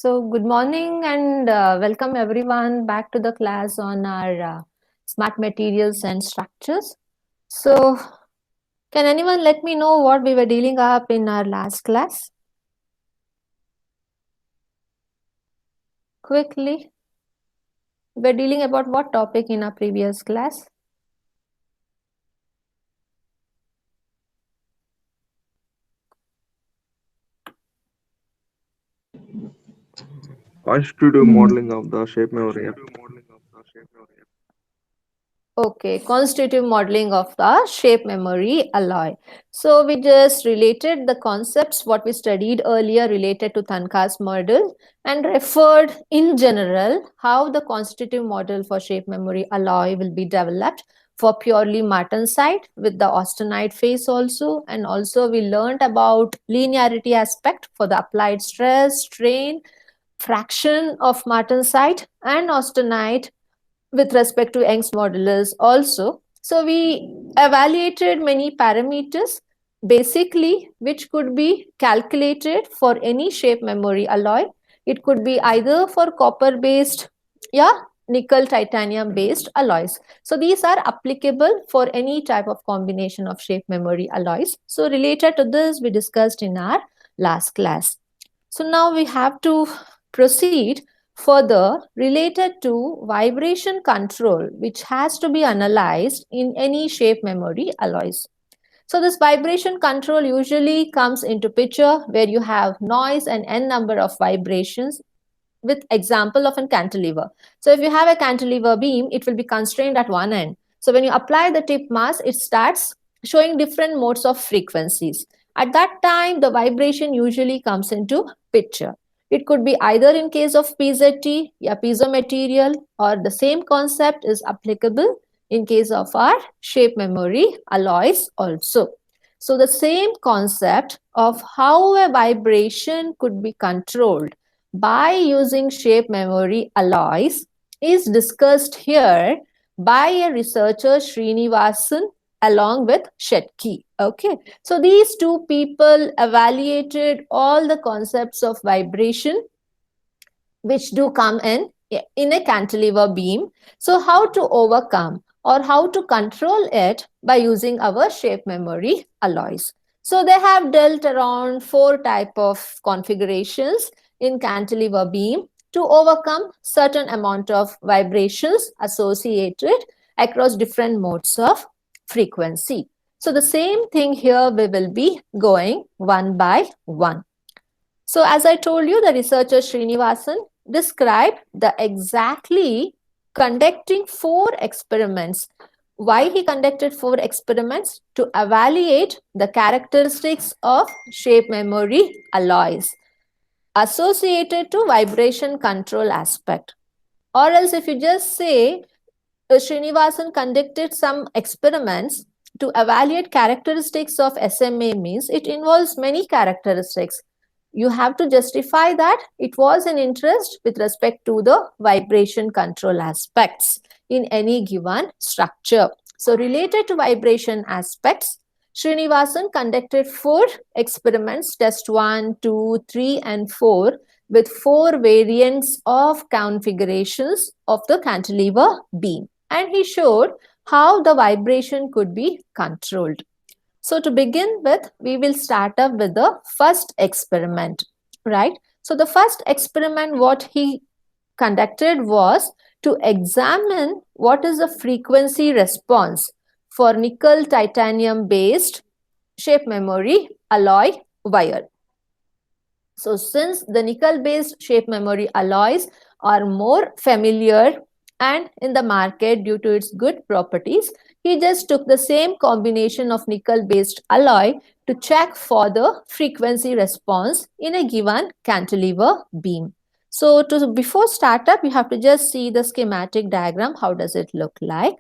Good morning and welcome everyone back to the class on our smart materials and structures. So, can anyone let me know what we were dealing up in our last class? Quickly. We're dealing about what topic in our previous class? Constitutive modeling of the shape memory. Okay, constitutive modeling of the shape memory alloy. So we just related the concepts what we studied earlier related to Thanka's model and referred in general how the constitutive model for shape memory alloy will be developed for purely martensite with the austenite phase also, and also we learned about linearity aspect for the applied stress, strain, fraction of martensite and austenite with respect to Young's modulus also. So we evaluated many parameters basically which could be calculated for any shape memory alloy. It could be either for copper based, yeah, nickel titanium based alloys. So these are applicable for any type of combination of shape memory alloys. So related to this we discussed in our last class. So now we have to proceed further related to vibration control, which has to be analyzed in any shape memory alloys. So this vibration control usually comes into picture where you have noise and n number of vibrations with example of a cantilever. So if you have a cantilever beam, it will be constrained at one end. So when you apply the tip mass, it starts showing different modes of frequencies. At that time, the vibration usually comes into picture. It could be either in case of PZT, yeah, piezo material, or the same concept is applicable in case of our shape memory alloys also. So the same concept of how a vibration could be controlled by using shape memory alloys is discussed here by a researcher Srinivasan along with Shetty. Okay, so these two people evaluated all the concepts of vibration which do come in a cantilever beam. So how to overcome or how to control it by using our shape memory alloys. So they have dealt around four type of configurations in cantilever beam to overcome certain amount of vibrations associated across different modes of frequency. So the same thing here we will be going one by one. So as I told you, the researcher Srinivasan described the exactly conducting four experiments. Why he conducted four experiments? To evaluate the characteristics of shape memory alloys associated to vibration control aspect. Or else if you just say Srinivasan conducted some experiments to evaluate characteristics of SMA means it involves many characteristics. You have to justify that it was an interest with respect to the vibration control aspects in any given structure. So related to vibration aspects, Srinivasan conducted four experiments, test 1, 2, 3 and 4 with four variants of configurations of the cantilever beam. And he showed how the vibration could be controlled. So to begin with, we will start up with the first experiment, right? So the first experiment what he conducted was to examine what is the frequency response for nickel titanium based shape memory alloy wire. So since the nickel based shape memory alloys are more familiar and in the market due to its good properties, he just took the same combination of nickel based alloy to check for the frequency response in a given cantilever beam. So before startup, you have to just see the schematic diagram. How does it look like,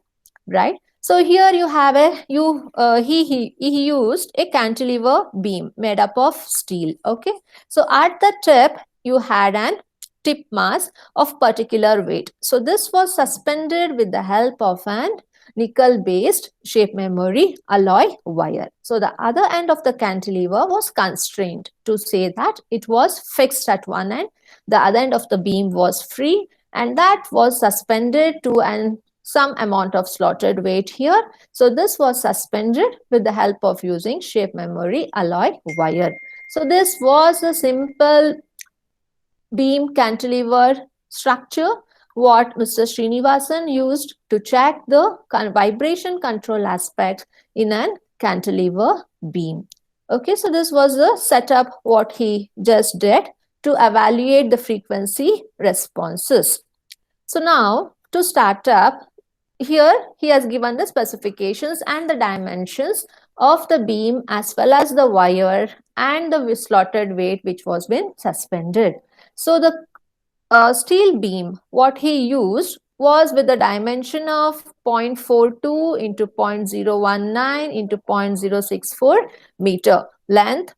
right? So here you have he used a cantilever beam made up of steel. Okay, so at the tip you had an tip mass of particular weight. So this was suspended with the help of an nickel-based shape memory alloy wire. So the other end of the cantilever was constrained, to say that it was fixed at one end, the other end of the beam was free, and that was suspended to some amount of slotted weight here. So this was suspended with the help of using shape memory alloy wire. So this was a simple beam cantilever structure what Mr. Srinivasan used to check the vibration control aspect in an cantilever beam. Okay, so this was the setup what he just did to evaluate the frequency responses. So now to start up, here he has given the specifications and the dimensions of the beam as well as the wire and the slotted weight which was been suspended. So the steel beam, what he used was with the dimension of 0.42 into 0.019 into 0.064 meter length,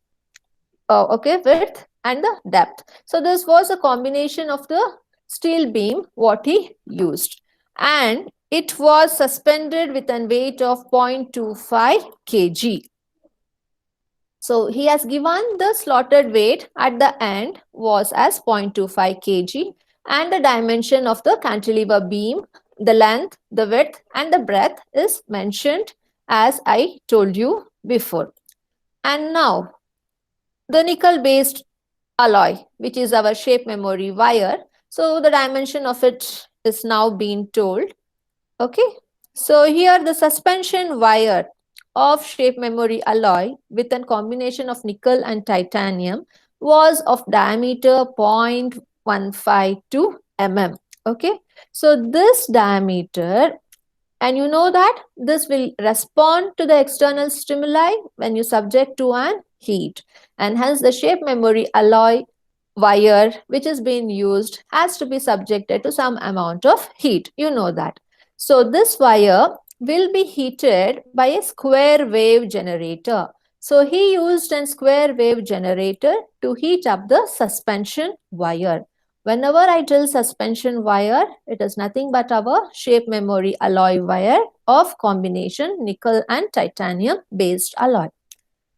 width and the depth. So this was a combination of the steel beam what he used, and it was suspended with a weight of 0.25 kg. So he has given the slotted weight at the end was as 0.25 kg, and the dimension of the cantilever beam, the length, the width and the breadth is mentioned as I told you before. And now the nickel based alloy, which is our shape memory wire. So the dimension of it is now being told. Okay. So here the suspension wire of shape memory alloy with a combination of nickel and titanium was of diameter 0.152 mm. Okay. So this diameter, and you know that this will respond to the external stimuli when you subject to an heat, and hence the shape memory alloy wire which is being used has to be subjected to some amount of heat. You know that. So this wire will be heated by a square wave generator. So he used a square wave generator to heat up the suspension wire. Whenever I tell suspension wire, it is nothing but our shape memory alloy wire of combination nickel and titanium based alloy.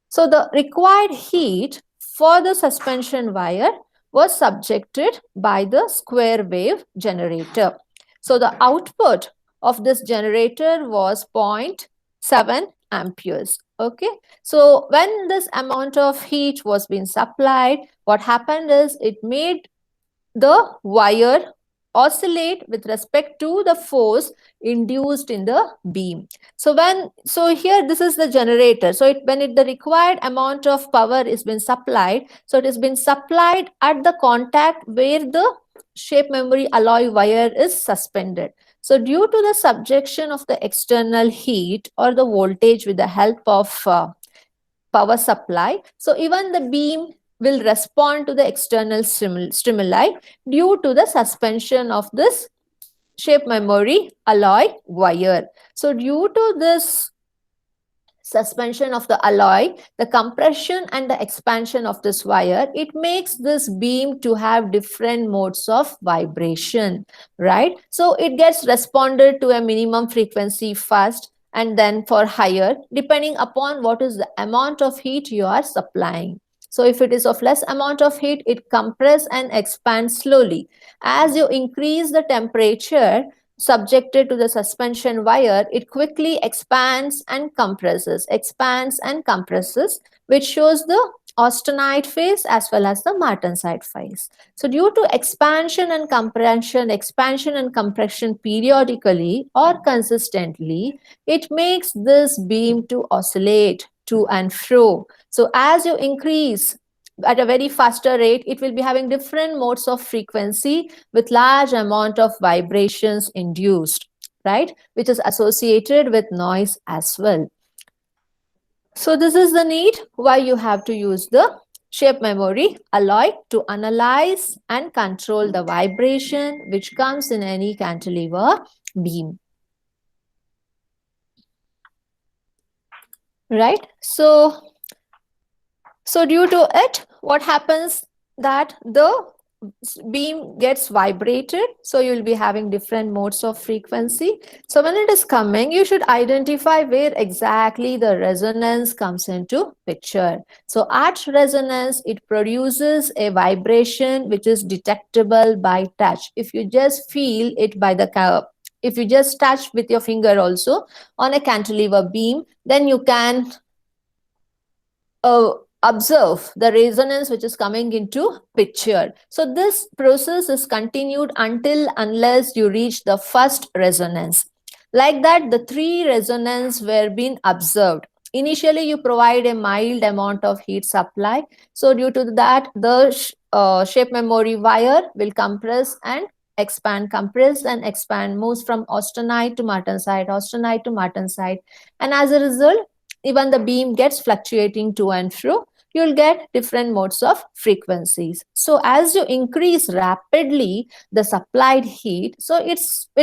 So the required heat for the suspension wire was subjected by the square wave generator. So the output of this generator was 0.7 amperes. Okay. So when this amount of heat was being supplied, what happened is it made the wire oscillate with respect to the force induced in the beam. So here this is the generator. So when the required amount of power is been supplied, so it has been supplied at the contact where the shape memory alloy wire is suspended. So due to the subjection of the external heat or the voltage with the help of power supply, so even the beam will respond to the external stimuli due to the suspension of this shape memory alloy wire. So due to this suspension of the alloy, the compression and the expansion of this wire, it makes this beam to have different modes of vibration, right? So it gets responded to a minimum frequency first and then for higher, depending upon what is the amount of heat you are supplying. So if it is of less amount of heat, it compresses and expands slowly. As you increase the temperature subjected to the suspension wire, it quickly expands and compresses, which shows the austenite phase as well as the martensite phase. So due to expansion and compression periodically or consistently, it makes this beam to oscillate to and fro. So as you increase at a very faster rate, it will be having different modes of frequency with large amount of vibrations induced, right, which is associated with noise as well. So this is the need why you have to use the shape memory alloy to analyze and control the vibration which comes in any cantilever beam, right? So due to it, what happens that the beam gets vibrated, so you'll be having different modes of frequency. So when it is coming, you should identify where exactly the resonance comes into picture. So at resonance, it produces a vibration which is detectable by touch. If you just feel it by the if you just touch with your finger also on a cantilever beam, then you can uh, observe the resonance which is coming into picture. So this process is continued until unless you reach the first resonance. Like that, the three resonance were being observed. Initially, you provide a mild amount of heat supply. So due to that, the shape memory wire will compress and expand, moves from austenite to martensite. And as a result, even the beam gets fluctuating to and fro, you'll get different modes of frequencies. So as you increase rapidly the supplied heat, so it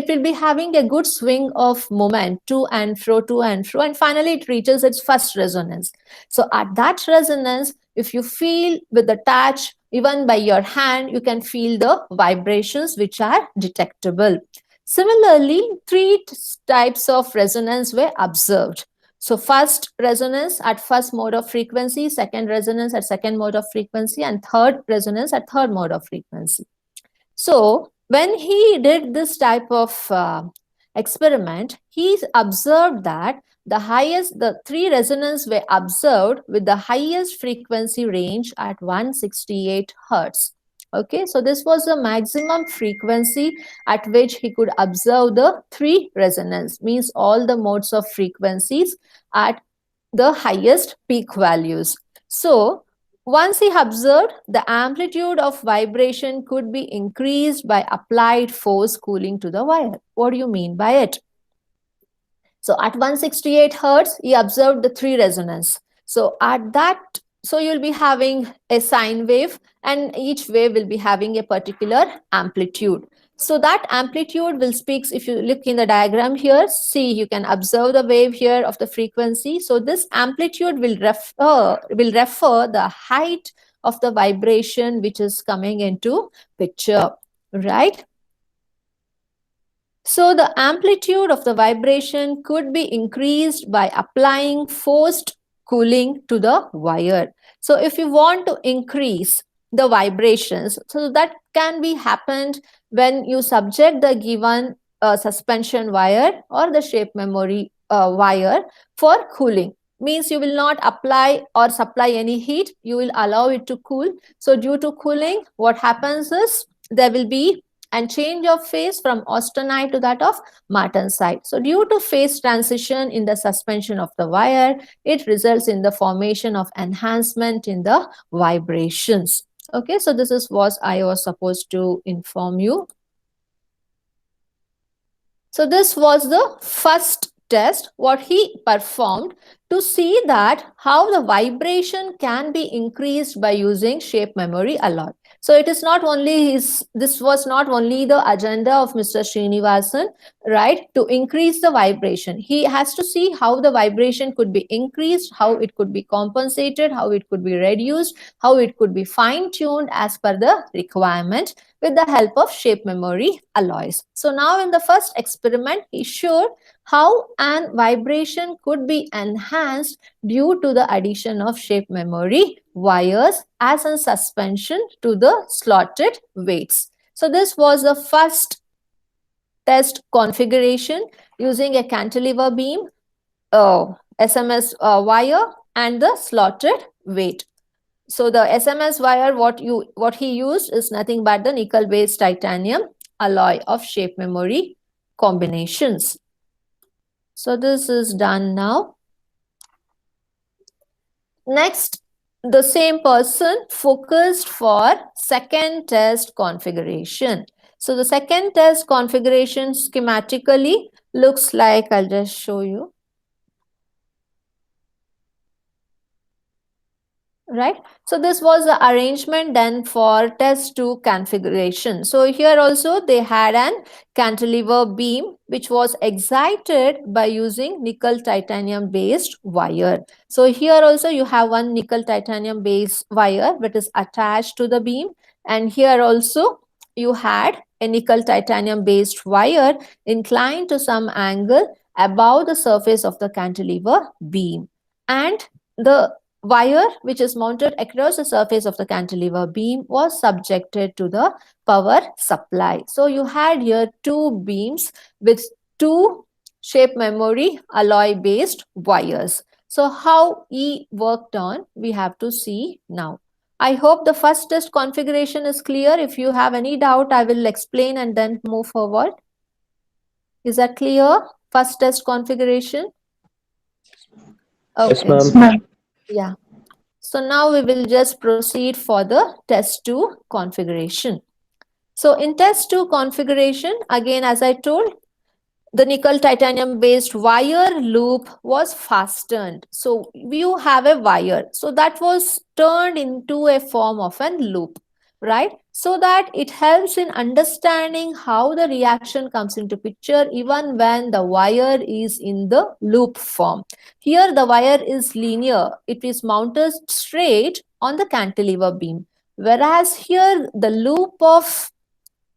will be having a good swing of moment to and fro, and finally it reaches its first resonance. So at that resonance, if you feel with the touch, even by your hand, you can feel the vibrations which are detectable. Similarly, three types of resonance were observed. So first resonance at first mode of frequency, second resonance at second mode of frequency, and third resonance at third mode of frequency. So when he did this type of experiment, he observed that the three resonance were observed with the highest frequency range at 168 hertz. Okay, so this was the maximum frequency at which he could observe the three resonance, means all the modes of frequencies at the highest peak values. So once he observed, the amplitude of vibration could be increased by applied force cooling to the wire. What do you mean by it? So at 168 hertz, he observed the three resonance. So at that, so you'll be having a sine wave, and each wave will be having a particular amplitude. So that amplitude will speaks, if you look in the diagram here, see, you can observe the wave here of the frequency. So this amplitude will refer the height of the vibration which is coming into picture, right? So the amplitude of the vibration could be increased by applying forced cooling to the wire. So if you want to increase the vibrations, so that can be happened when you subject the given suspension wire or the shape memory wire for cooling. Means you will not apply or supply any heat, you will allow it to cool. So due to cooling, what happens is there will be and change of phase from austenite to that of martensite. So due to phase transition in the suspension of the wire, it results in the formation of enhancement in the vibrations. Okay, so this is what I was supposed to inform you. So this was the first test what he performed to see that how the vibration can be increased by using shape memory alloy. So it is not only this was not only the agenda of Mr. Srinivasan, right, to increase the vibration. He has to see how the vibration could be increased, how it could be compensated, how it could be reduced, how it could be fine-tuned as per the requirement with the help of shape memory alloys. So now in the first experiment, he showed how an vibration could be enhanced due to the addition of shape memory wires as a suspension to the slotted weights. So this was the first test configuration using a cantilever beam, SMS wire, and the slotted weight. So the SMS wire, what he used is nothing but the nickel-based titanium alloy of shape memory combinations. So this is done now. Next, the same person focused for second test configuration. So the second test configuration schematically looks like, I'll just show you. Right, so this was the arrangement done for test 2 configuration. So here also they had an cantilever beam which was excited by using nickel titanium based wire. So here also you have one nickel titanium based wire that is attached to the beam, And here also you had a nickel titanium based wire inclined to some angle above the surface of the cantilever beam. And the wire which is mounted across the surface of the cantilever beam was subjected to the power supply. So you had here two beams with two shape memory alloy based wires. So how E worked on, we have to see now. I hope the first test configuration is clear. If you have any doubt, I will explain and then move forward. Is that clear? First test configuration? Yes, Okay. ma'am. Yeah. So now we will just proceed for the test 2 configuration. So in test 2 configuration, again, as I told, the nickel titanium based wire loop was fastened. So you have a wire. So that was turned into a form of a loop, right? So that it helps in understanding how the reaction comes into picture even when the wire is in the loop form. Here the wire is linear. It is mounted straight on the cantilever beam. Whereas here the loop of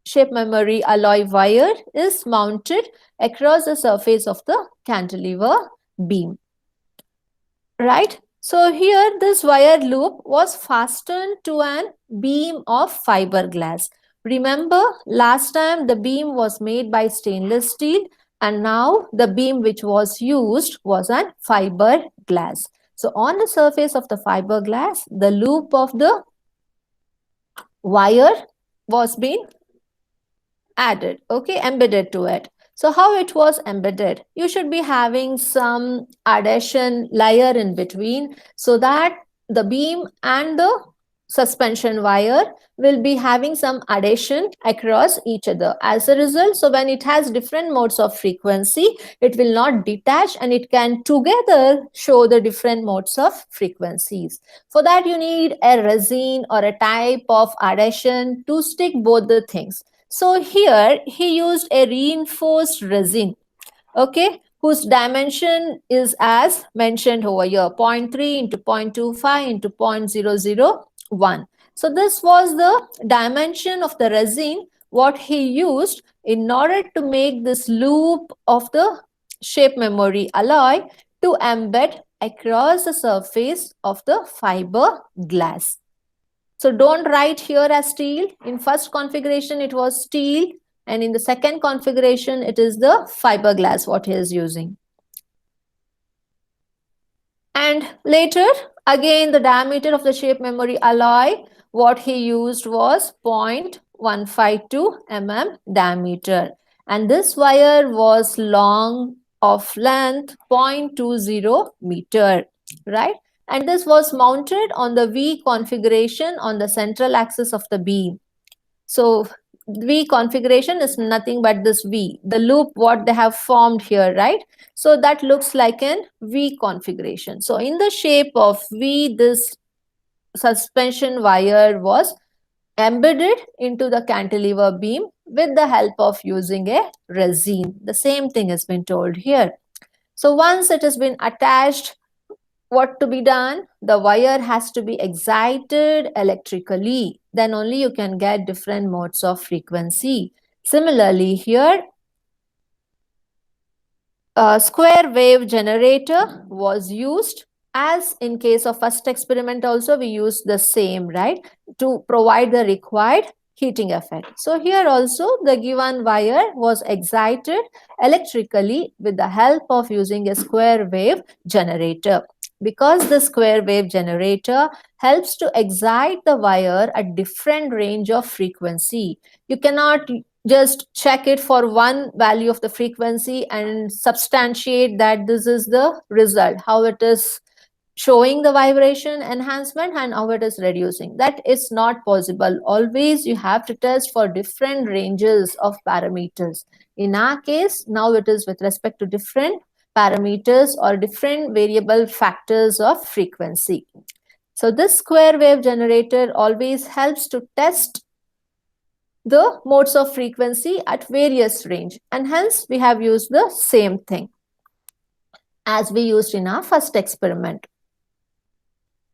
shape memory alloy wire is mounted across the surface of the cantilever beam, right? So here this wire loop was fastened to an beam of fiberglass. Remember last time the beam was made by stainless steel and now the beam which was used was an fiberglass. So on the surface of the fiberglass, the loop of the wire was being added, okay, embedded to it. So how it was embedded? You should be having some adhesion layer in between so that the beam and the suspension wire will be having some adhesion across each other. As a result, so when it has different modes of frequency, it will not detach and it can together show the different modes of frequencies. For that, you need a resin or a type of adhesion to stick both the things. So here he used a reinforced resin, okay, whose dimension is as mentioned over here, 0.3 into 0.25 into 0.001. So this was the dimension of the resin what he used in order to make this loop of the shape memory alloy to embed across the surface of the fiber glass. So don't write here as steel. In first configuration, it was steel. And in the second configuration, it is the fiberglass what he is using. And later, again, the diameter of the shape memory alloy, what he used was 0.152 mm diameter. And this wire was long of length 0.20 meter, right? And this was mounted on the V configuration on the central axis of the beam. So V configuration is nothing but this V, the loop what they have formed here, right? So that looks like an V configuration. So in the shape of V, this suspension wire was embedded into the cantilever beam with the help of using a resin. The same thing has been told here. So once it has been attached, what to be done? The wire has to be excited electrically. Then only you can get different modes of frequency. Similarly, here a square wave generator was used, as in case of first experiment also we used the same, right, to provide the required heating effect. So here also the given wire was excited electrically with the help of using a square wave generator. Because the square wave generator helps to excite the wire at different range of frequency. You cannot just check it for one value of the frequency and substantiate that this is the result, how it is showing the vibration enhancement and how it is reducing. That is not possible. Always you have to test for different ranges of parameters. In our case, now it is with respect to different parameters or different variable factors of frequency. So this square wave generator always helps to test the modes of frequency at various range, and hence we have used the same thing as we used in our first experiment.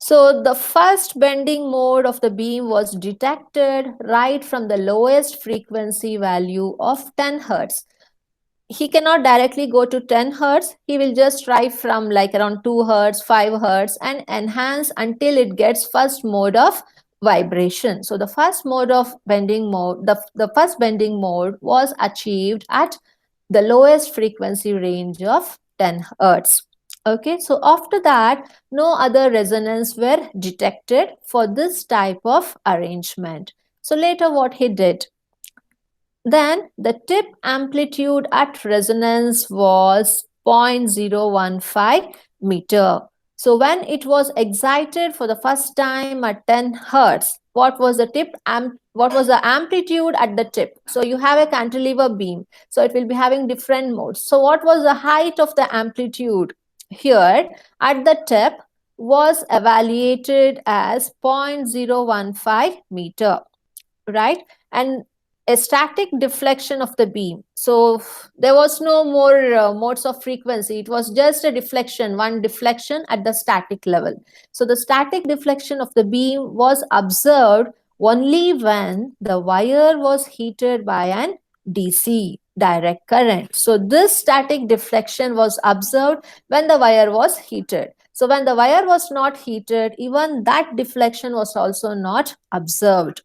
So the first bending mode of the beam was detected right from the lowest frequency value of 10 hertz. He cannot directly go to 10 hertz. He will just try from like around 2 hertz, 5 hertz and enhance until it gets first mode of vibration. So the first mode of bending mode, the first bending mode was achieved at the lowest frequency range of 10 hertz. Okay, so after that, no other resonance were detected for this type of arrangement. So later what he did, then the tip amplitude at resonance was 0.015 meter. So when it was excited for the first time at 10 hertz, what was the amplitude at the tip? So you have a cantilever beam, so it will be having different modes. So what was the height of the amplitude here at the tip was evaluated as 0.015 meter, right? And a static deflection of the beam. So there was no more modes of frequency. It was just a deflection, one deflection at the static level. So the static deflection of the beam was observed only when the wire was heated by an DC direct current. So this static deflection was observed when the wire was heated. So when the wire was not heated, even that deflection was also not observed.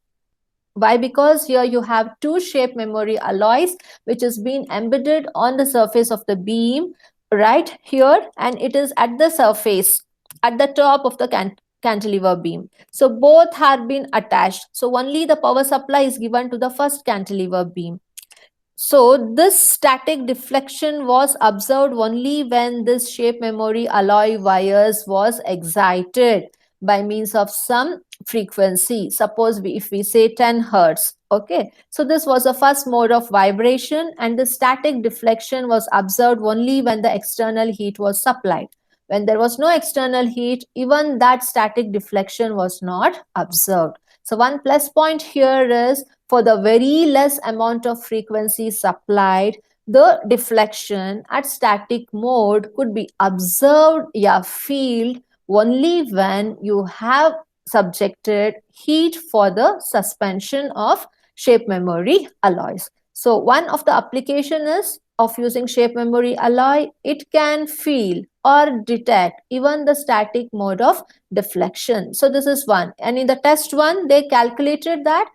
Why? Because here you have two shape memory alloys which is being embedded on the surface of the beam right here, and it is at the surface at the top of the cantilever beam. So both have been attached. So only the power supply is given to the first cantilever beam. So this static deflection was observed only when this shape memory alloy wires was excited by means of some frequency. Suppose if we say 10 hertz. Okay, so this was the first mode of vibration, and the static deflection was observed only when the external heat was supplied. When there was no external heat, even that static deflection was not observed. So one plus point here is, for the very less amount of frequency supplied, the deflection at static mode could be observed felt only when you have subjected heat for the suspension of shape memory alloys. So one of the application is of using shape memory alloy, it can feel or detect even the static mode of deflection. So this is one. And in the test one, they calculated that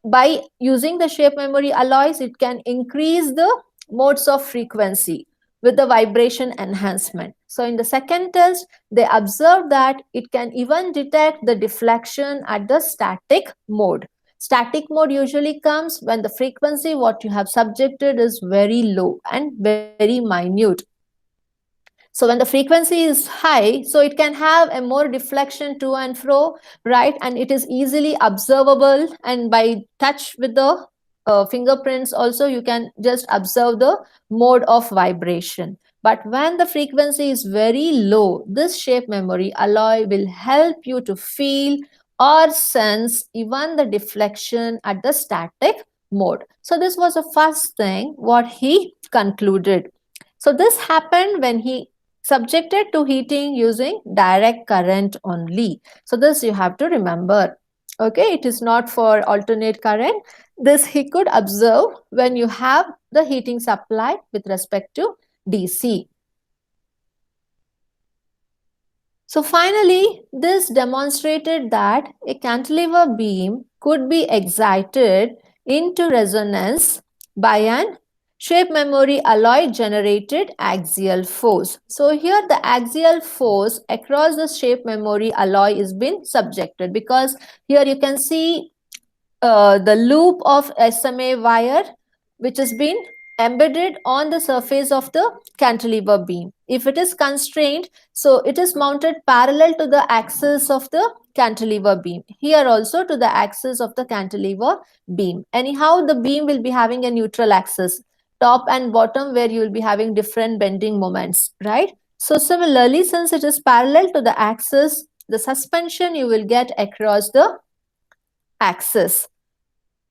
by using the shape memory alloys, it can increase the modes of frequency with the vibration enhancement. So in the second test, they observed that it can even detect the deflection at the static mode. Static mode usually comes when the frequency what you have subjected is very low and very minute. So when the frequency is high, so it can have a more deflection to and fro, right? And it is easily observable, and by touch with the fingerprints also you can just observe the mode of vibration. But when the frequency is very low, this shape memory alloy will help you to feel or sense even the deflection at the static mode. So this was the first thing what he concluded. So this happened when he subjected to heating using direct current only. So this you have to remember. Okay, it is not for alternate current. This he could observe when you have the heating supply with respect to DC. So finally, this demonstrated that a cantilever beam could be excited into resonance by an shape memory alloy generated axial force. So here the axial force across the shape memory alloy is been subjected, because here you can see the loop of SMA wire which has been embedded on the surface of the cantilever beam. If it is constrained, so it is mounted parallel to the axis of the cantilever beam. Here also to the axis of the cantilever beam. Anyhow, the beam will be having a neutral axis, top and bottom, where you will be having different bending moments, right? So similarly, since it is parallel to the axis, the suspension you will get across the axis.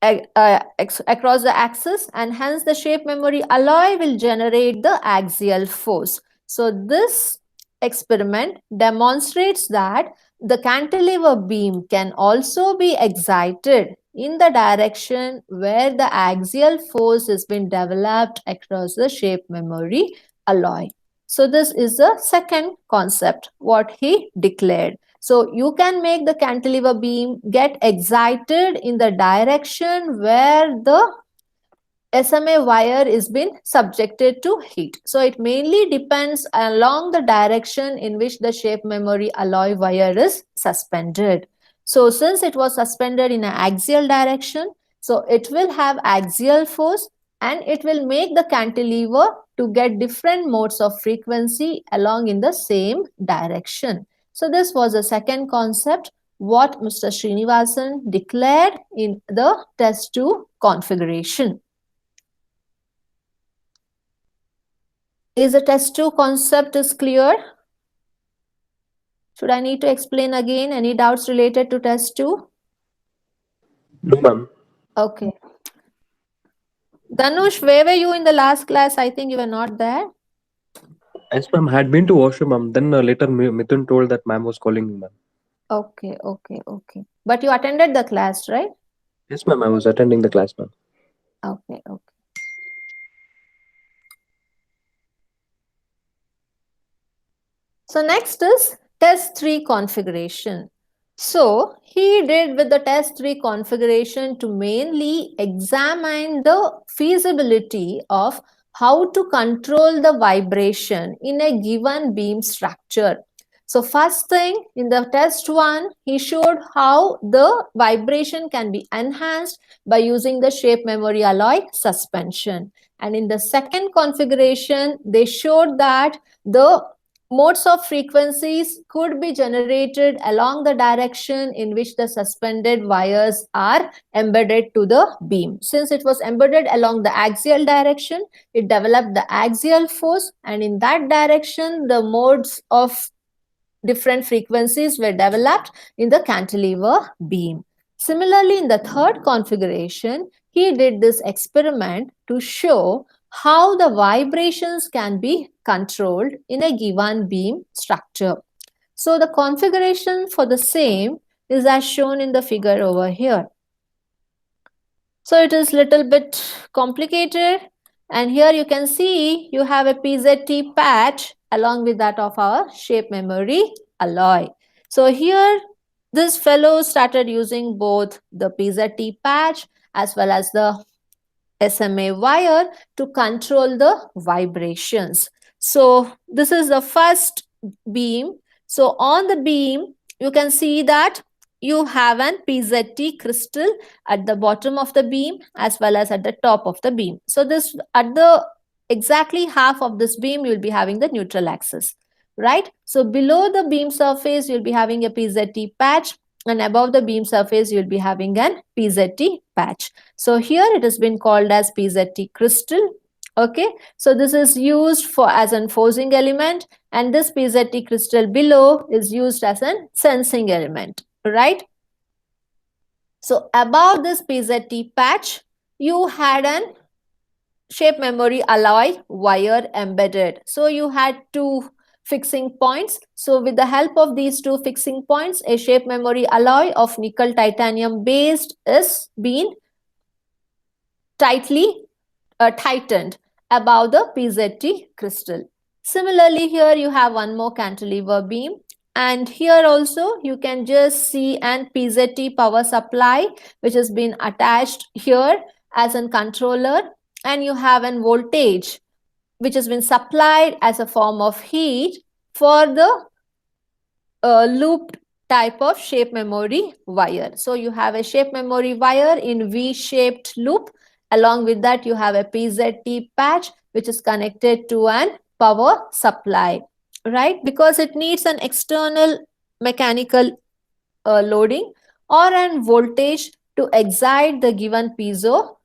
Across the axis, and hence the shape memory alloy will generate the axial force. So this experiment demonstrates that the cantilever beam can also be excited in the direction where the axial force has been developed across the shape memory alloy. So this is the second concept what he declared. So you can make the cantilever beam get excited in the direction where the SMA wire is been subjected to heat. So it mainly depends along the direction in which the shape memory alloy wire is suspended. So since it was suspended in an axial direction, so it will have axial force and it will make the cantilever to get different modes of frequency along in the same direction. So this was the second concept what Mr. Srinivasan declared in the test 2 configuration. Is the test 2 concept is clear? Should I need to explain again? Any doubts related to test 2? No, ma'am. Okay. Danush, where were you in the last class? I think you were not there. Yes, ma'am. I had been to washroom, ma'am. Then later Mithun told that ma'am was calling me, ma'am. Okay. But you attended the class, right? Yes, ma'am. I was attending the class, ma'am. Okay. So next is test 3 configuration. So he did with the test 3 configuration to mainly examine the feasibility of how to control the vibration in a given beam structure. So first thing in the test 1, he showed how the vibration can be enhanced by using the shape memory alloy suspension. And in the second configuration, they showed that the modes of frequencies could be generated along the direction in which the suspended wires are embedded to the beam. Since it was embedded along the axial direction, it developed the axial force, and in that direction, the modes of different frequencies were developed in the cantilever beam. Similarly, in the third configuration, he did this experiment to show how the vibrations can be controlled in a given beam structure. So the configuration for the same is as shown in the figure over here. So it is little bit complicated, and here you can see you have a PZT patch along with that of our shape memory alloy. So here this fellow started using both the PZT patch as well as the SMA wire to control the vibrations. So this is the first beam. So on the beam, you can see that you have an PZT crystal at the bottom of the beam as well as at the top of the beam. So this at the exactly half of this beam, you'll be having the neutral axis, right? So below the beam surface, you'll be having a PZT patch, and above the beam surface, you'll be having an PZT patch. So here it has been called as PZT crystal. Okay, so this is used for as an forcing element, and this PZT crystal below is used as an sensing element, right? So above this PZT patch, you had an shape memory alloy wire embedded. So you had two fixing points. So with the help of these two fixing points, a shape memory alloy of nickel titanium based is being tightly tightened above the PZT crystal. Similarly, here you have one more cantilever beam, and here also you can just see an PZT power supply which has been attached here as a controller, and you have an voltage which has been supplied as a form of heat for the looped type of shape memory wire. So you have a shape memory wire in V-shaped loop. Along with that, you have a PZT patch which is connected to an power supply, right? Because it needs an external mechanical loading or an voltage to excite the given piezo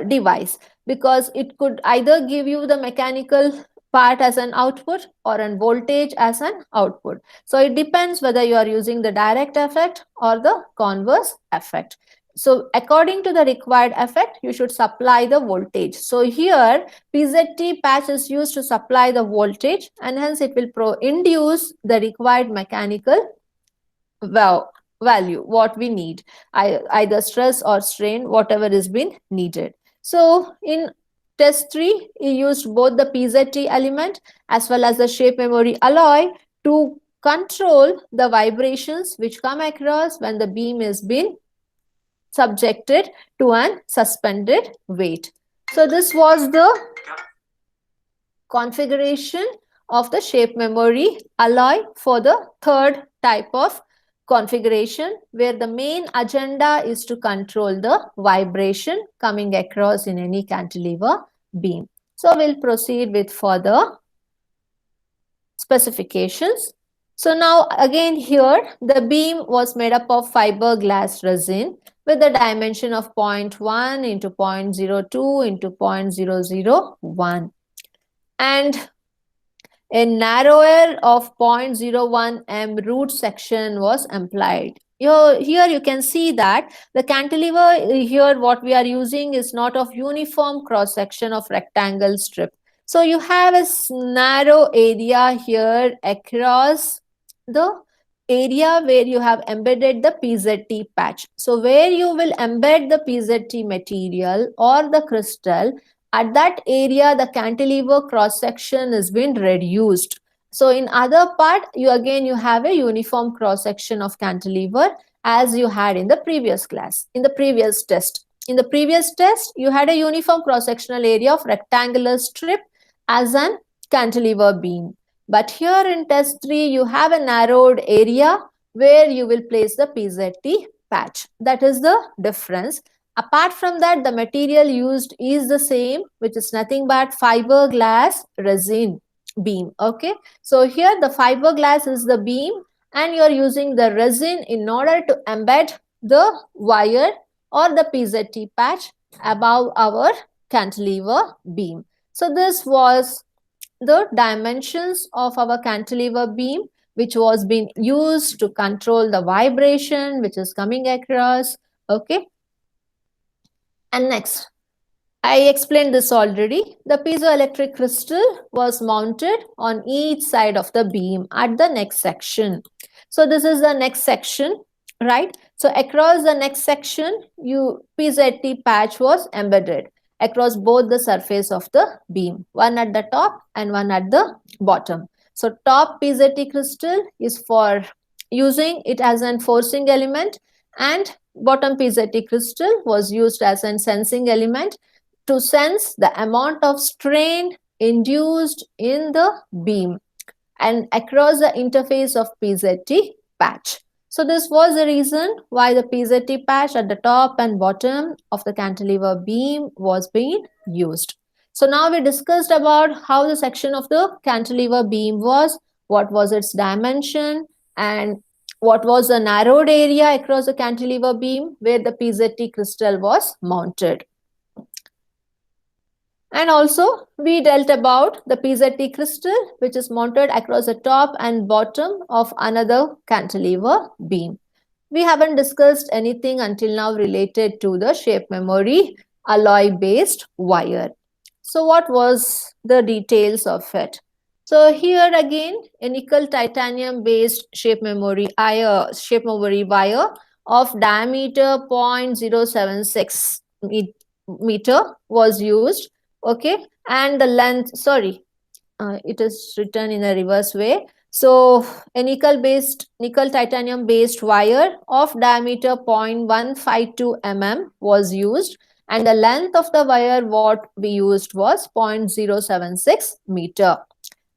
device, because it could either give you the mechanical part as an output or an voltage as an output. So it depends whether you are using the direct effect or the converse effect. So according to the required effect, you should supply the voltage. So here PZT patch is used to supply the voltage, and hence it will induce the required mechanical value what we need, either stress or strain, whatever is been needed. So in test 3, we used both the PZT element as well as the shape memory alloy to control the vibrations which come across when the beam is being subjected to an suspended weight. So this was the configuration of the shape memory alloy for the third type of configuration, where the main agenda is to control the vibration coming across in any cantilever beam. So we'll proceed with further specifications. So now again here the beam was made up of fiberglass resin with a dimension of 0.1 into 0.02 into 0.001 and a narrower of 0.01 m root section was employed. Here you can see that the cantilever here what we are using is not of uniform cross section of rectangle strip. So you have a narrow area here across the area where you have embedded the PZT patch. So where you will embed the PZT material or the crystal, at that area the cantilever cross section is been reduced. So in other part you have a uniform cross section of cantilever as you had in the previous class, in the previous test. In the previous test you had a uniform cross sectional area of rectangular strip as an cantilever beam. But here in test 3 you have a narrowed area where you will place the PZT patch. That is the difference. Apart from that, the material used is the same, which is nothing but fiberglass resin beam. Okay, so here the fiberglass is the beam and you are using the resin in order to embed the wire or the PZT patch above our cantilever beam. So this was the dimensions of our cantilever beam, which was being used to control the vibration which is coming across. Okay. And next, I explained this already. The piezoelectric crystal was mounted on each side of the beam at the next section. So this is the next section, right? So across the next section, PZT patch was embedded across both the surface of the beam, one at the top and one at the bottom. So top PZT crystal is for using it as an forcing element, and bottom PZT crystal was used as a sensing element to sense the amount of strain induced in the beam and across the interface of PZT patch. So this was the reason why the PZT patch at the top and bottom of the cantilever beam was being used. So now we discussed about how the section of the cantilever beam was, what was its dimension, and what was the narrowed area across the cantilever beam where the PZT crystal was mounted. And also we dealt about the PZT crystal which is mounted across the top and bottom of another cantilever beam. We haven't discussed anything until now related to the shape memory alloy based wire. So what was the details of it? So here again a nickel titanium based shape memory wire of diameter 0.076 meter was used. Okay, and the length, it is written in a reverse way. So a nickel titanium based wire of diameter 0.152 mm was used, and the length of the wire what we used was 0.076 meter.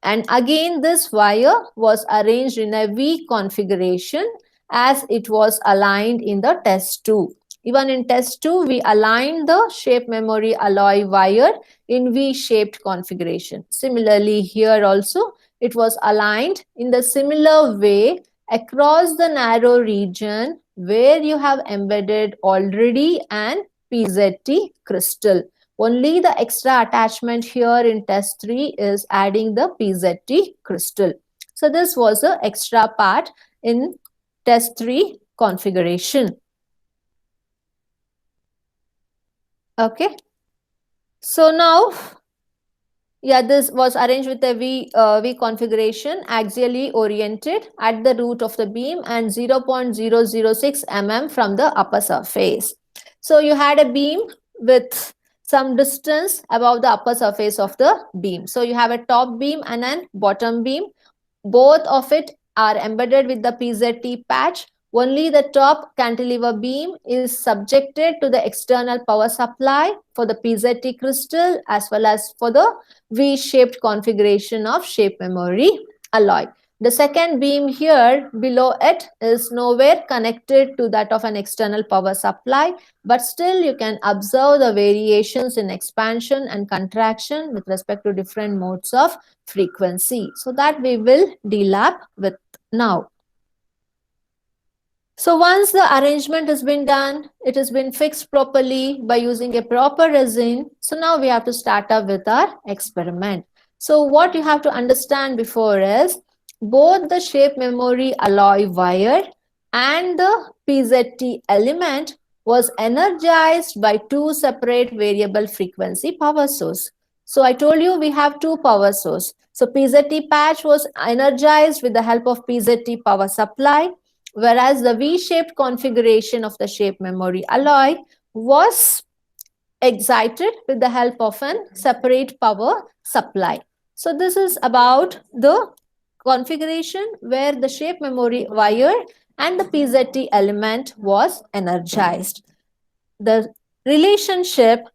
And again this wire was arranged in a V configuration as it was aligned in the test 2. Even in test 2, we aligned the shape memory alloy wire in V-shaped configuration. Similarly, here also, it was aligned in the similar way across the narrow region where you have embedded already an PZT crystal. Only the extra attachment here in test 3 is adding the PZT crystal. So this was the extra part in test 3 configuration. Okay. So now, yeah, this was arranged with a V configuration, axially oriented at the root of the beam and 0.006 mm from the upper surface. So you had a beam with some distance above the upper surface of the beam. So you have a top beam and a bottom beam. Both of it are embedded with the PZT patch. Only the top cantilever beam is subjected to the external power supply for the PZT crystal as well as for the V-shaped configuration of shape memory alloy. The second beam here below it is nowhere connected to that of an external power supply, but still you can observe the variations in expansion and contraction with respect to different modes of frequency. So that we will deal up with now. So once the arrangement has been done, it has been fixed properly by using a proper resin. So now we have to start up with our experiment. So what you have to understand before is both the shape memory alloy wire and the PZT element was energized by two separate variable frequency power source. So I told you we have two power source. So PZT patch was energized with the help of PZT power supply, whereas the V-shaped configuration of the shape memory alloy was excited with the help of a separate power supply. So this is about the configuration where the shape memory wire and the PZT element was energized. The relationship,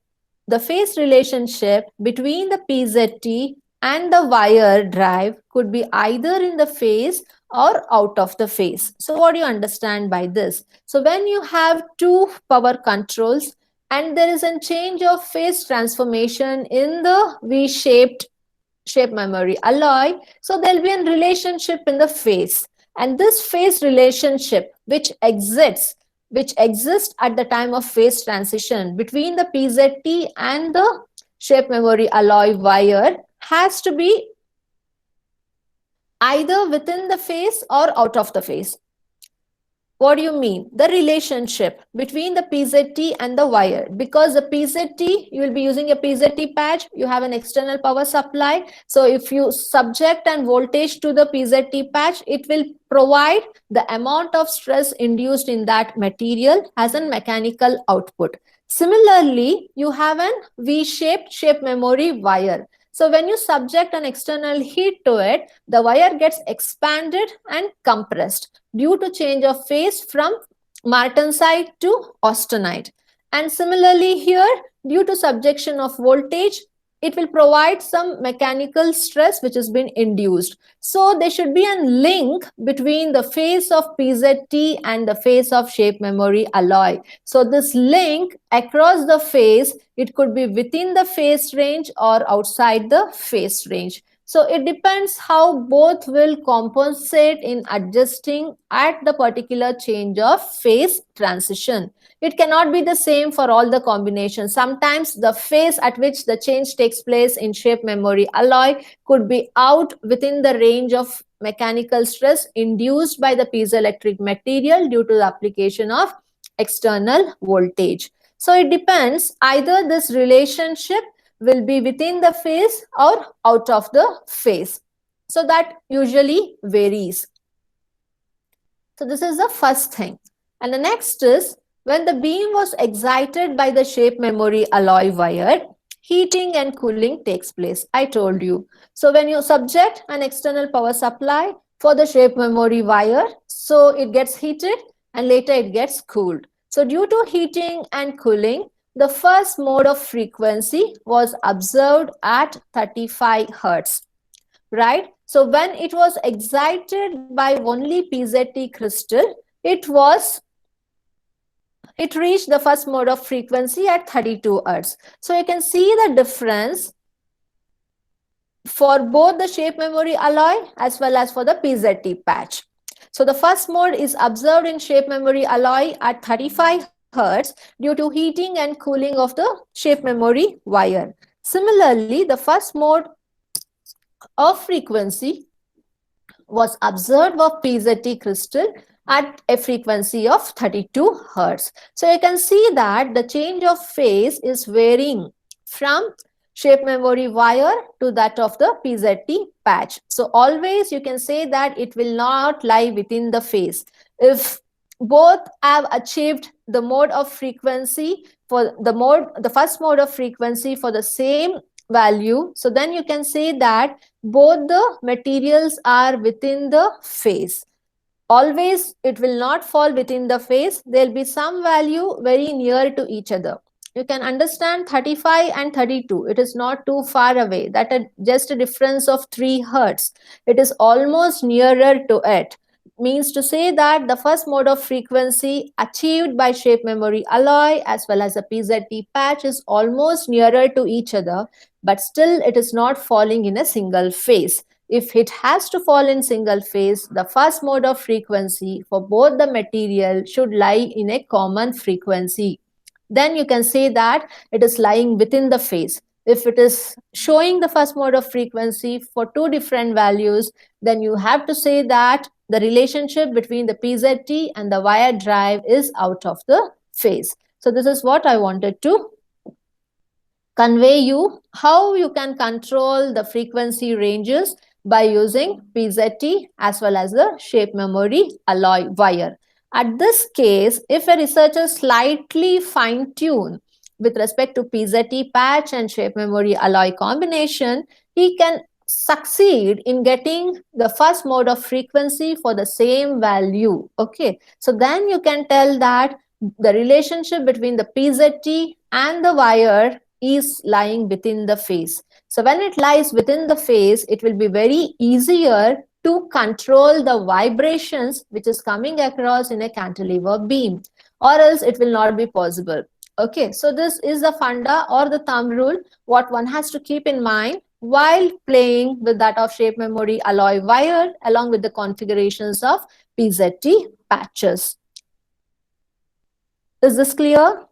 the phase relationship between the PZT and the wire drive could be either in the phase or out of the phase. So what do you understand by this? So when you have two power controls and there is a change of phase transformation in the V-shaped shape memory alloy, so there will be a relationship in the phase, and this phase relationship which exists at the time of phase transition between the PZT and the shape memory alloy wire has to be either within the phase or out of the phase. What do you mean? The relationship between the PZT and the wire. Because the PZT, you will be using a PZT patch, you have an external power supply. So if you subject an voltage to the PZT patch, it will provide the amount of stress induced in that material as a mechanical output. Similarly, you have an V-shaped shape memory wire. So when you subject an external heat to it, the wire gets expanded and compressed due to change of phase from martensite to austenite. And similarly here, due to subjection of voltage, it will provide some mechanical stress which has been induced. So there should be a link between the phase of PZT and the phase of shape memory alloy. So this link across the phase, it could be within the phase range or outside the phase range. So it depends how both will compensate in adjusting at the particular change of phase transition. It cannot be the same for all the combinations. Sometimes the phase at which the change takes place in shape memory alloy could be out within the range of mechanical stress induced by the piezoelectric material due to the application of external voltage. So it depends, either this relationship will be within the phase or out of the phase. So that usually varies. So this is the first thing. And the next is, when the beam was excited by the shape memory alloy wire, heating and cooling takes place. I told you. So when you subject an external power supply for the shape memory wire, so it gets heated and later it gets cooled. So due to heating and cooling, the first mode of frequency was observed at 35 Hertz, right? So when it was excited by only PZT crystal, it reached the first mode of frequency at 32 Hertz. So you can see the difference for both the shape memory alloy as well as for the PZT patch. So the first mode is observed in shape memory alloy at 35 Hertz due to heating and cooling of the shape memory wire. Similarly, the first mode of frequency was observed of PZT crystal at a frequency of 32 hertz. So you can see that the change of phase is varying from shape memory wire to that of the PZT patch. So always you can say that it will not lie within the phase. If both have achieved the mode of frequency for the first mode of frequency for the same value, so then you can say that both the materials are within the phase. Always it will not fall within the phase. There'll be some value very near to each other. You can understand 35 and 32. It is not too far away. That is just a difference of 3 hertz. It is almost nearer to it. Means to say that the first mode of frequency achieved by shape memory alloy as well as a PZT patch is almost nearer to each other, but still it is not falling in a single phase. If it has to fall in single phase, the first mode of frequency for both the material should lie in a common frequency. Then you can say that it is lying within the phase. If it is showing the first mode of frequency for two different values, then you have to say that the relationship between the PZT and the wire drive is out of the phase. So this is what I wanted to convey you, how you can control the frequency ranges by using PZT as well as the shape memory alloy wire. At this case, if a researcher slightly fine-tune with respect to PZT patch and shape memory alloy combination, he can succeed in getting the first mode of frequency for the same value. Okay, so then you can tell that the relationship between the PZT and the wire is lying within the phase. So when it lies within the phase, it will be very easier to control the vibrations which is coming across in a cantilever beam, or else it will not be possible. Okay, so this is the funda or the thumb rule what one has to keep in mind while playing with that of shape memory alloy wire along with the configurations of PZT patches. Is this clear?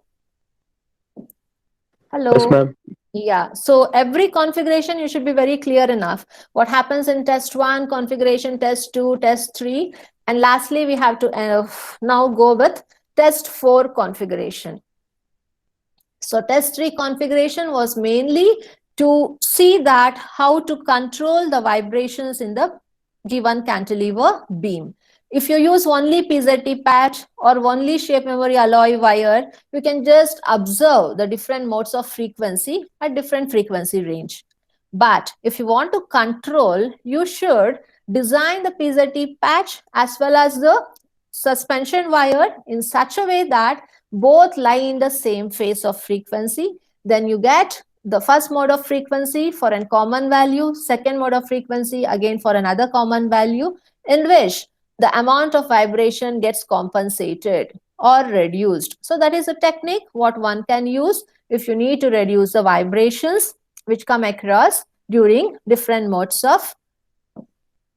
Hello. Yes, ma'am. Yeah, so every configuration you should be very clear enough. What happens in test 1, configuration test 2, test 3, and lastly we have to now go with test 4 configuration. So test 3 configuration was mainly to see that how to control the vibrations in the given cantilever beam. If you use only PZT patch or only shape memory alloy wire, you can just observe the different modes of frequency at different frequency range. But if you want to control, you should design the PZT patch as well as the suspension wire in such a way that both lie in the same phase of frequency. Then you get the first mode of frequency for a common value, second mode of frequency again for another common value, in which the amount of vibration gets compensated or reduced. So that is a technique what one can use if you need to reduce the vibrations which come across during different modes of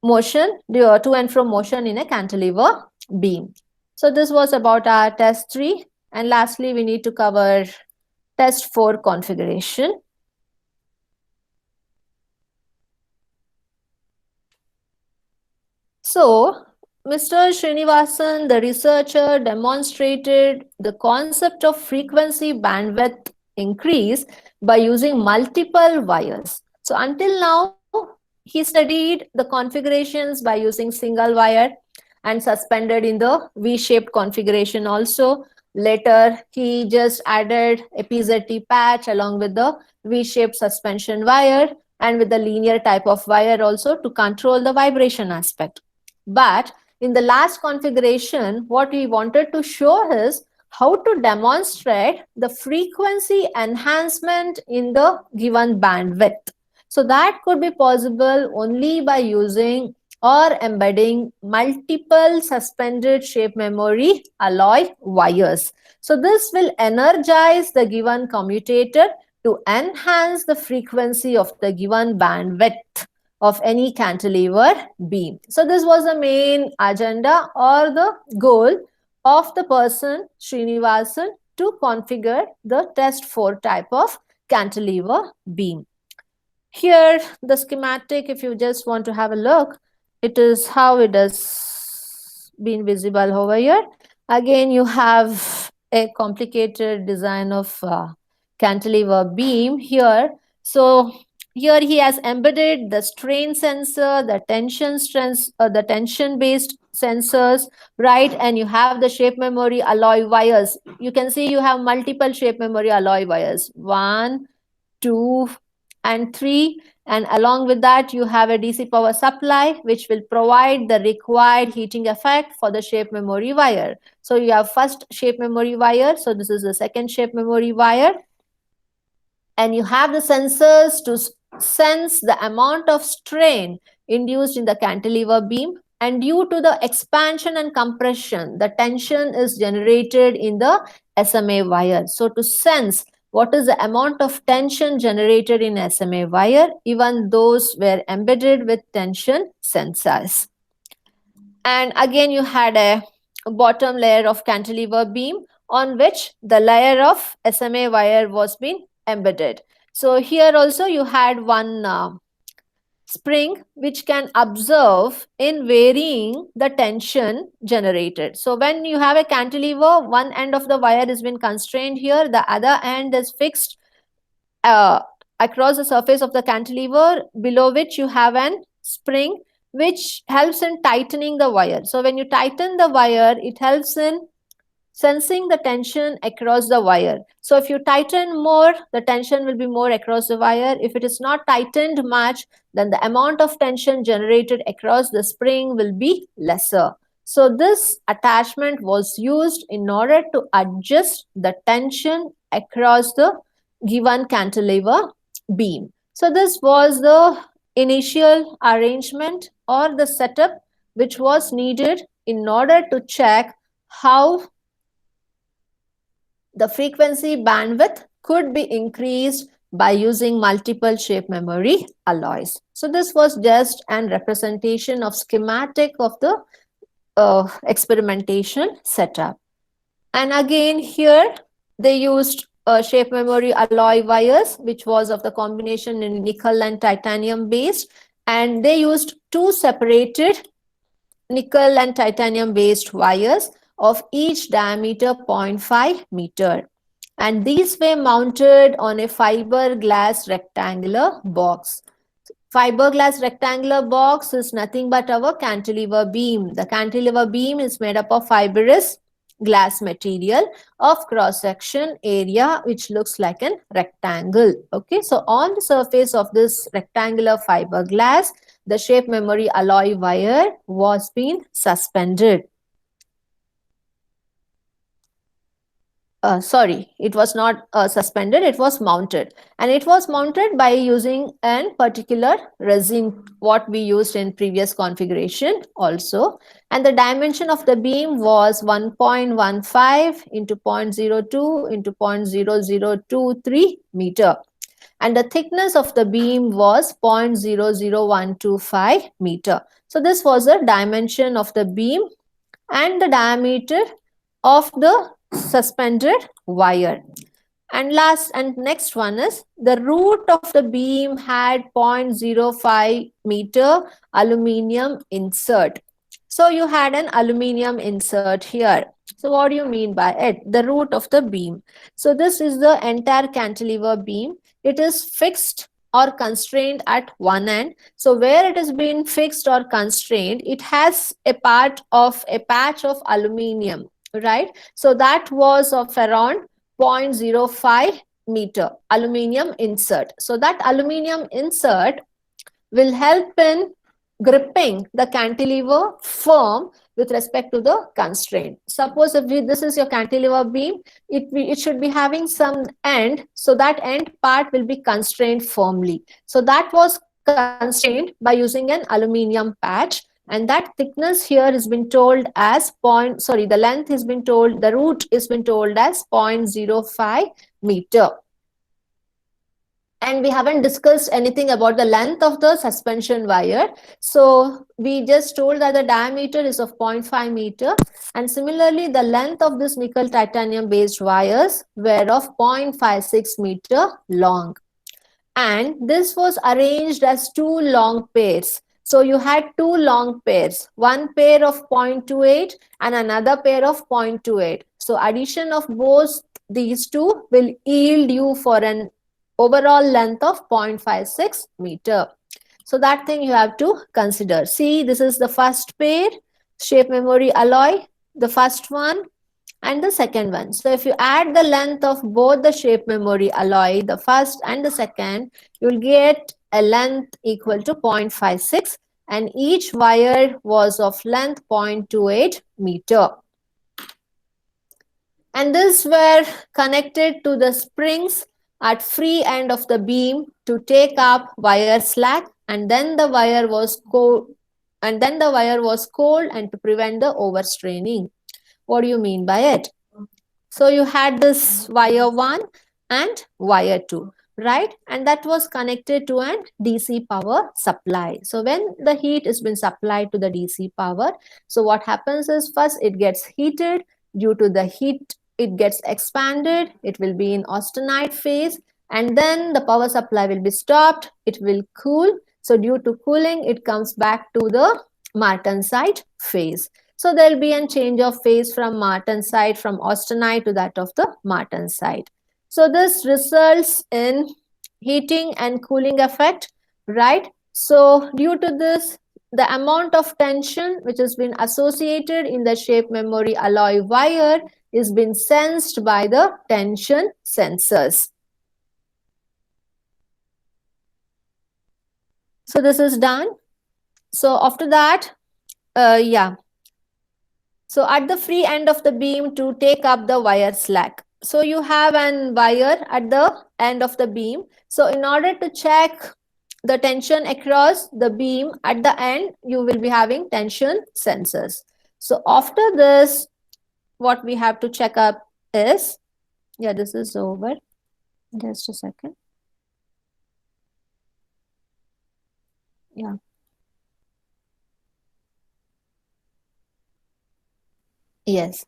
motion, to and from motion in a cantilever beam. So this was about our test 3, and lastly we need to cover test 4 configuration. So Mr. Srinivasan, the researcher, demonstrated the concept of frequency bandwidth increase by using multiple wires. So until now, he studied the configurations by using single wire and suspended in the V-shaped configuration also. Later, he just added a PZT patch along with the V-shaped suspension wire and with the linear type of wire also to control the vibration aspect. But in the last configuration, what we wanted to show is how to demonstrate the frequency enhancement in the given bandwidth. So that could be possible only by using or embedding multiple suspended shape memory alloy wires. So this will energize the given commutator to enhance the frequency of the given bandwidth of any cantilever beam. So this was the main agenda or the goal of the person Srinivasan to configure the test 4 type of cantilever beam. Here the schematic, if you just want to have a look, it is how it is been visible over here. Again, you have a complicated design of cantilever beam here. So here he has embedded the strain sensor, the the tension based sensors, right? And you have the shape memory alloy wires. You can see you have multiple shape memory alloy wires, 1, 2, and 3. And along with that, you have a DC power supply, which will provide the required heating effect for the shape memory wire. So you have first shape memory wire. So this is the second shape memory wire. And you have the sensors to sense the amount of strain induced in the cantilever beam. And due to the expansion and compression, the tension is generated in the SMA wire. So to sense what is the amount of tension generated in SMA wire, even those were embedded with tension sensors. And again, you had a bottom layer of cantilever beam on which the layer of SMA wire was being embedded. So here also you had one spring which can observe in varying the tension generated. So when you have a cantilever, one end of the wire has been constrained here, the other end is fixed across the surface of the cantilever, below which you have an spring which helps in tightening the wire. So when you tighten the wire, it helps in sensing the tension across the wire. So if you tighten more, the tension will be more across the wire. If it is not tightened much, then the amount of tension generated across the spring will be lesser. So this attachment was used in order to adjust the tension across the given cantilever beam. So this was the initial arrangement or the setup which was needed in order to check how the frequency bandwidth could be increased by using multiple shape memory alloys. So this was just an representation of schematic of the experimentation setup. And again here they used shape memory alloy wires, which was of the combination in nickel and titanium based, and they used two separated nickel and titanium based wires of each diameter 0.5 meter, and these were mounted on a fiberglass rectangular box. Fiberglass rectangular box is nothing but our cantilever beam. The cantilever beam is made up of fibrous glass material of cross section area which looks like an rectangle. Okay, so on the surface of this rectangular fiberglass, the shape memory alloy wire was being suspended. Sorry, it was not suspended, it was mounted. And it was mounted by using a particular resin, what we used in previous configuration also. And the dimension of the beam was 1.15 into 0.02 into 0.0023 meter. And the thickness of the beam was 0.00125 meter. So this was the dimension of the beam and the diameter of the suspended wire. And next one is the root of the beam had 0.05 meter aluminium insert. So you had an aluminium insert here. So what do you mean by it? The root of the beam. So this is the entire cantilever beam. It is fixed or constrained at one end. So where it has been fixed or constrained, it has a patch of aluminium, right? So that was of around 0.05 meter aluminium insert. So that aluminium insert will help in gripping the cantilever firm with respect to the constraint. Suppose if this is your cantilever beam, it should be having some end, so that end part will be constrained firmly. So that was constrained by using an aluminium patch, and that thickness here has been told as the length has been told, the root has been told as 0.05 meter. And we haven't discussed anything about the length of the suspension wire. So we just told that the diameter is of 0.5 meter. And similarly, the length of this nickel titanium based wires were of 0.56 meter long. And this was arranged as two long pairs. So you had two long pairs, one pair of 0.28 and another pair of 0.28. So addition of both these two will yield you for an overall length of 0.56 meter. So that thing you have to consider. See, this is the first pair, shape memory alloy, the first one and the second one. So if you add the length of both the shape memory alloy, the first and the second, you'll get a length equal to 0.56 and each wire was of length 0.28 meter. And these were connected to the springs at free end of the beam to take up wire slack, and then the wire was cold and to prevent the overstraining. What do you mean by it? So you had this wire 1 and wire 2, right? And that was connected to an DC power supply. So when the heat is been supplied to the DC power, so what happens is first it gets heated. Due to the heat, it gets expanded. It will be in austenite phase, and then the power supply will be stopped. It will cool. So due to cooling, it comes back to the martensite phase. So there will be a change of phase from martensite, from austenite to that of the martensite. So this results in heating and cooling effect, right? So due to this, the amount of tension which has been associated in the shape memory alloy wire is been sensed by the tension sensors. So this is done. So after that, so at the free end of the beam to take up the wire slack. So you have an wire at the end of the beam. So in order to check the tension across the beam at the end, you will be having tension sensors. So after this, what we have to check up is, this is over. Just a second. Yes.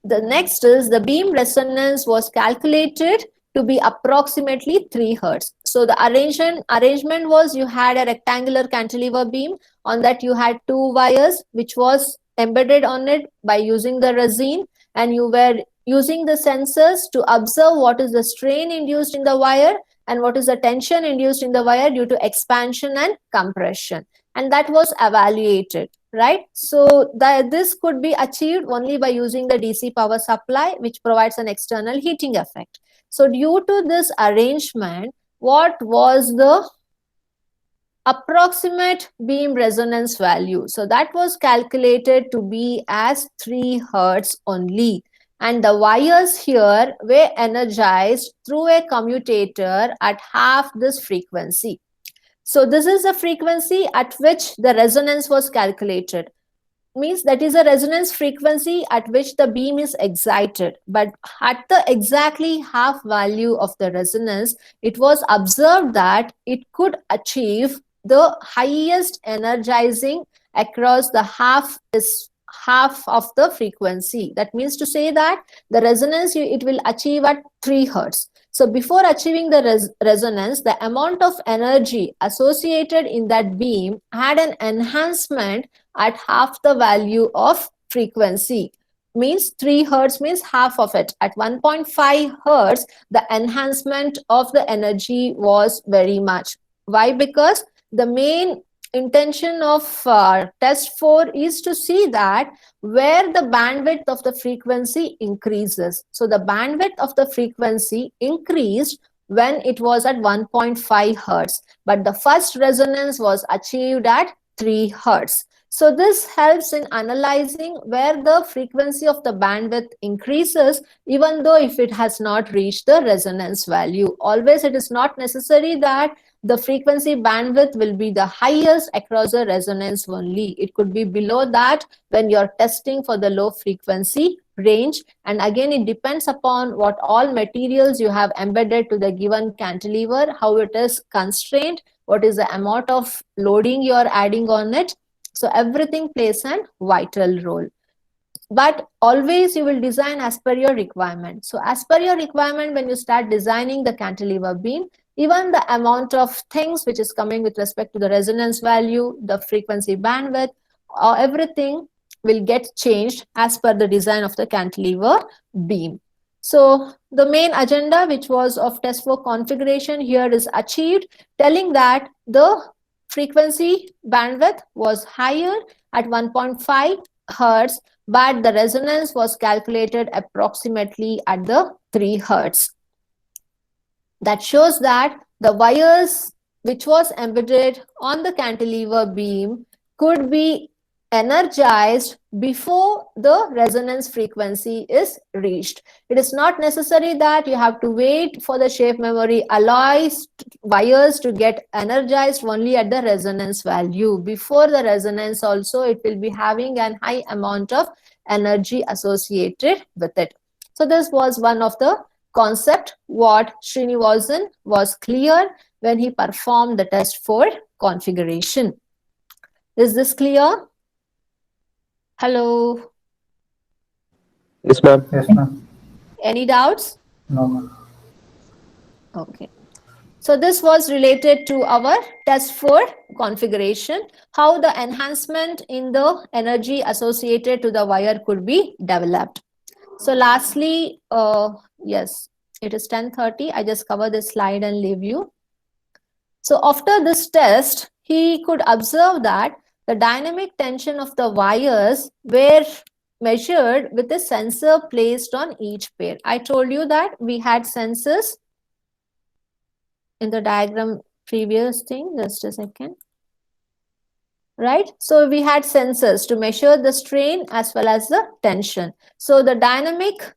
The next is the beam resonance was calculated to be approximately 3 hertz. So the arrangement was you had a rectangular cantilever beam. On that you had two wires which was embedded on it by using the resin, and you were using the sensors to observe what is the strain induced in the wire and what is the tension induced in the wire due to expansion and compression. And that was evaluated, right? So this could be achieved only by using the DC power supply, which provides an external heating effect. So due to this arrangement, what was the approximate beam resonance value? So that was calculated to be as 3 hertz only. And the wires here were energized through a commutator at half this frequency. So this is the frequency at which the resonance was calculated. Means that is a resonance frequency at which the beam is excited. But at the exactly half value of the resonance, it was observed that it could achieve the highest energizing across the half of the frequency. That means to say that the resonance it will achieve at 3 hertz. So before achieving the resonance, the amount of energy associated in that beam had an enhancement at half the value of frequency. Means 3 hertz means half of it. At 1.5 hertz, the enhancement of the energy was very much. Why? Because the main intention of test 4 is to see that where the bandwidth of the frequency increases. So the bandwidth of the frequency increased when it was at 1.5 hertz, but the first resonance was achieved at 3 hertz. So this helps in analyzing where the frequency of the bandwidth increases, even though if it has not reached the resonance value. Always it is not necessary that the frequency bandwidth will be the highest across the resonance only. It could be below that when you're testing for the low frequency range. And again, it depends upon what all materials you have embedded to the given cantilever, how it is constrained, what is the amount of loading you're adding on it. So everything plays a vital role. But always you will design as per your requirement. So as per your requirement, when you start designing the cantilever beam, even the amount of things which is coming with respect to the resonance value, the frequency bandwidth, everything will get changed as per the design of the cantilever beam. So the main agenda, which was of test 4 configuration, here is achieved, telling that the frequency bandwidth was higher at 1.5 hertz, but the resonance was calculated approximately at the 3 hertz. That shows that the wires which was embedded on the cantilever beam could be energized before the resonance frequency is reached. It is not necessary that you have to wait for the shape memory alloys wires to get energized only at the resonance value. Before the resonance also, it will be having a high amount of energy associated with it. So this was one of the concept what Srinivasan was clear when he performed the test 4 configuration. Is this clear? Hello. Yes, ma'am. Yes, ma'am. Any doubts? No, ma'am. Okay. So this was related to our test 4 configuration, how the enhancement in the energy associated to the wire could be developed. So lastly, yes, it is 10:30. I just cover this slide and leave you. So after this test, he could observe that the dynamic tension of the wires were measured with a sensor placed on each pair. I told you that we had sensors in the diagram previous thing, just a second. Right? So we had sensors to measure the strain as well as the tension. So the dynamic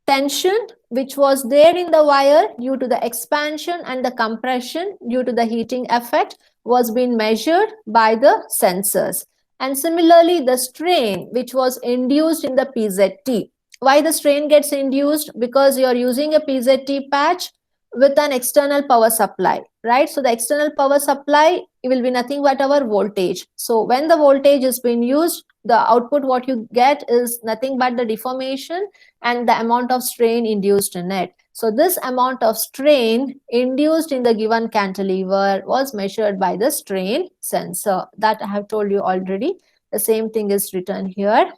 tension which was there in the wire due to the expansion and the compression due to the heating effect was being measured by the sensors. And similarly, the strain which was induced in the PZT. Why the strain gets induced? Because you are using a PZT patch with an external power supply, right? So the external power supply will be nothing but our voltage. So when the voltage is being used, the output what you get is nothing but the deformation and the amount of strain induced in it. So this amount of strain induced in the given cantilever was measured by the strain sensor. That I have told you already. The same thing is written here.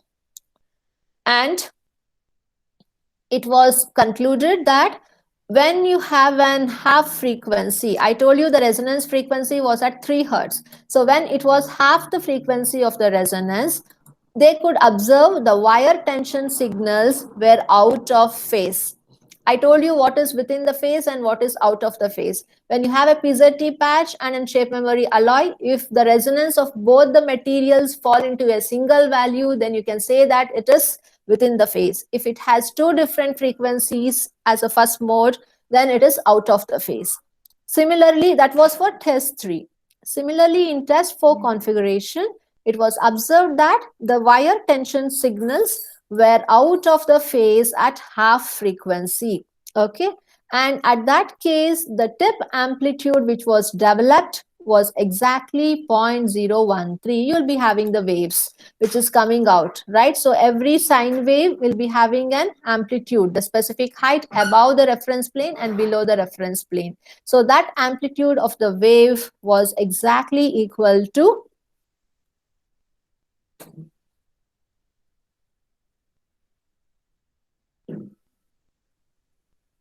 And it was concluded that when you have an half frequency, I told you the resonance frequency was at 3 hertz. So when it was half the frequency of the resonance, they could observe the wire tension signals were out of phase. I told you what is within the phase and what is out of the phase. When you have a PZT patch and a shape memory alloy, if the resonance of both the materials fall into a single value, then you can say that it is within the phase. If it has 2 different frequencies as a first mode, then it is out of the phase. Similarly, that was for test 3. Similarly, in test 4 configuration, it was observed that the wire tension signals were out of the phase at half frequency. Okay. And at that case, the tip amplitude which was developed was exactly 0.013. You'll be having the waves which is coming out, right? So every sine wave will be having an amplitude, the specific height above the reference plane and below the reference plane. So that amplitude of the wave was exactly equal to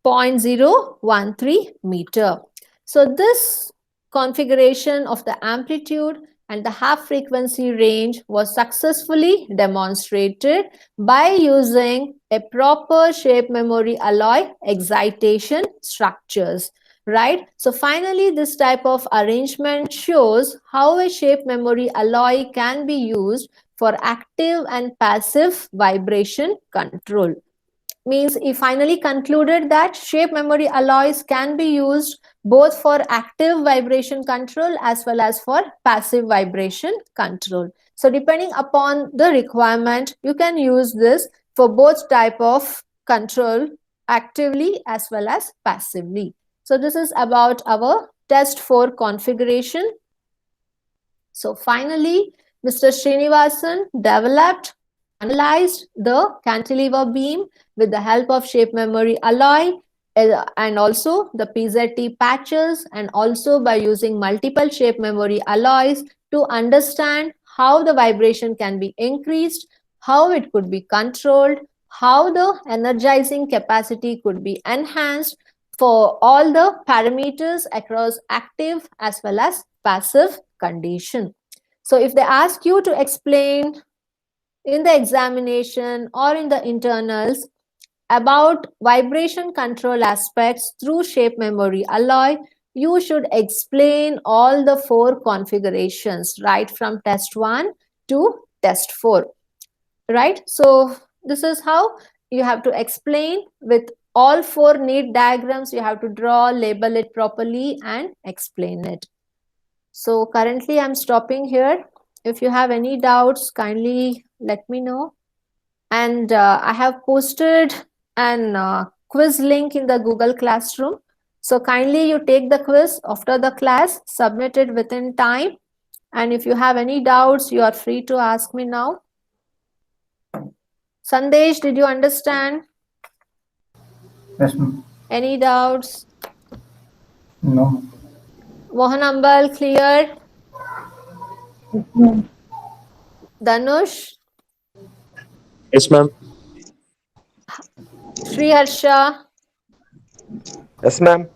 0.013 meter. So this configuration of the amplitude and the half frequency range was successfully demonstrated by using a proper shape memory alloy excitation structures, right? So finally, this type of arrangement shows how a shape memory alloy can be used for active and passive vibration control. Means he finally concluded that shape memory alloys can be used both for active vibration control as well as for passive vibration control. So depending upon the requirement, you can use this for both type of control, actively as well as passively. So this is about our test 4 configuration. So finally, Mr. Srinivasan developed, analyzed the cantilever beam with the help of shape memory alloy and also the PZT patches, and also by using multiple shape memory alloys to understand how the vibration can be increased, how it could be controlled, how the energizing capacity could be enhanced for all the parameters across active as well as passive condition. So if they ask you to explain in the examination or in the internals about vibration control aspects through shape memory alloy, you should explain all the 4 configurations right from test 1 to test 4, right? So this is how you have to explain with all 4 neat diagrams. You have to draw, label it properly and explain it. So currently I'm stopping here. If you have any doubts, kindly let me know. And I have posted an quiz link in the Google Classroom. So kindly you take the quiz after the class, submit it within time. And if you have any doubts, you are free to ask me now. Sandesh, did you understand? Yes, ma'am. Any doubts? No. Mohan Ambal, clear? Danush, Yes, ma'am. Sri Harsha, Yes, ma'am.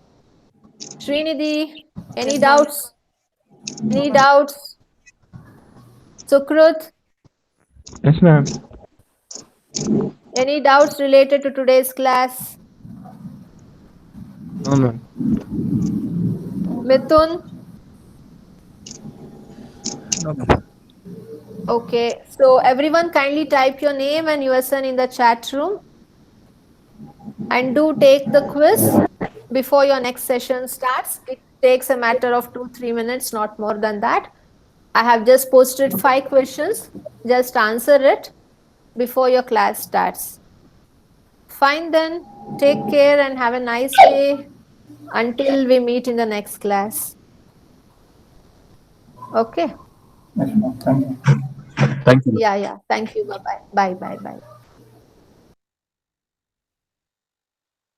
Srinidhi, any doubts? Any doubts? Sukrut, Yes, ma'am. any doubts related to today's class? No, ma'am. Mithun? No, ma'am. Okay, so everyone kindly type your name and USN in the chat room. And do take the quiz before your next session starts. It takes a matter of 2-3 minutes, not more than that. I have just posted 5 questions. Just answer it before your class starts. Fine then. Take care and have a nice day until we meet in the next class. Okay. Yes, ma'am. Thank you. Thank you. Yeah. Thank you. Bye-bye. Bye.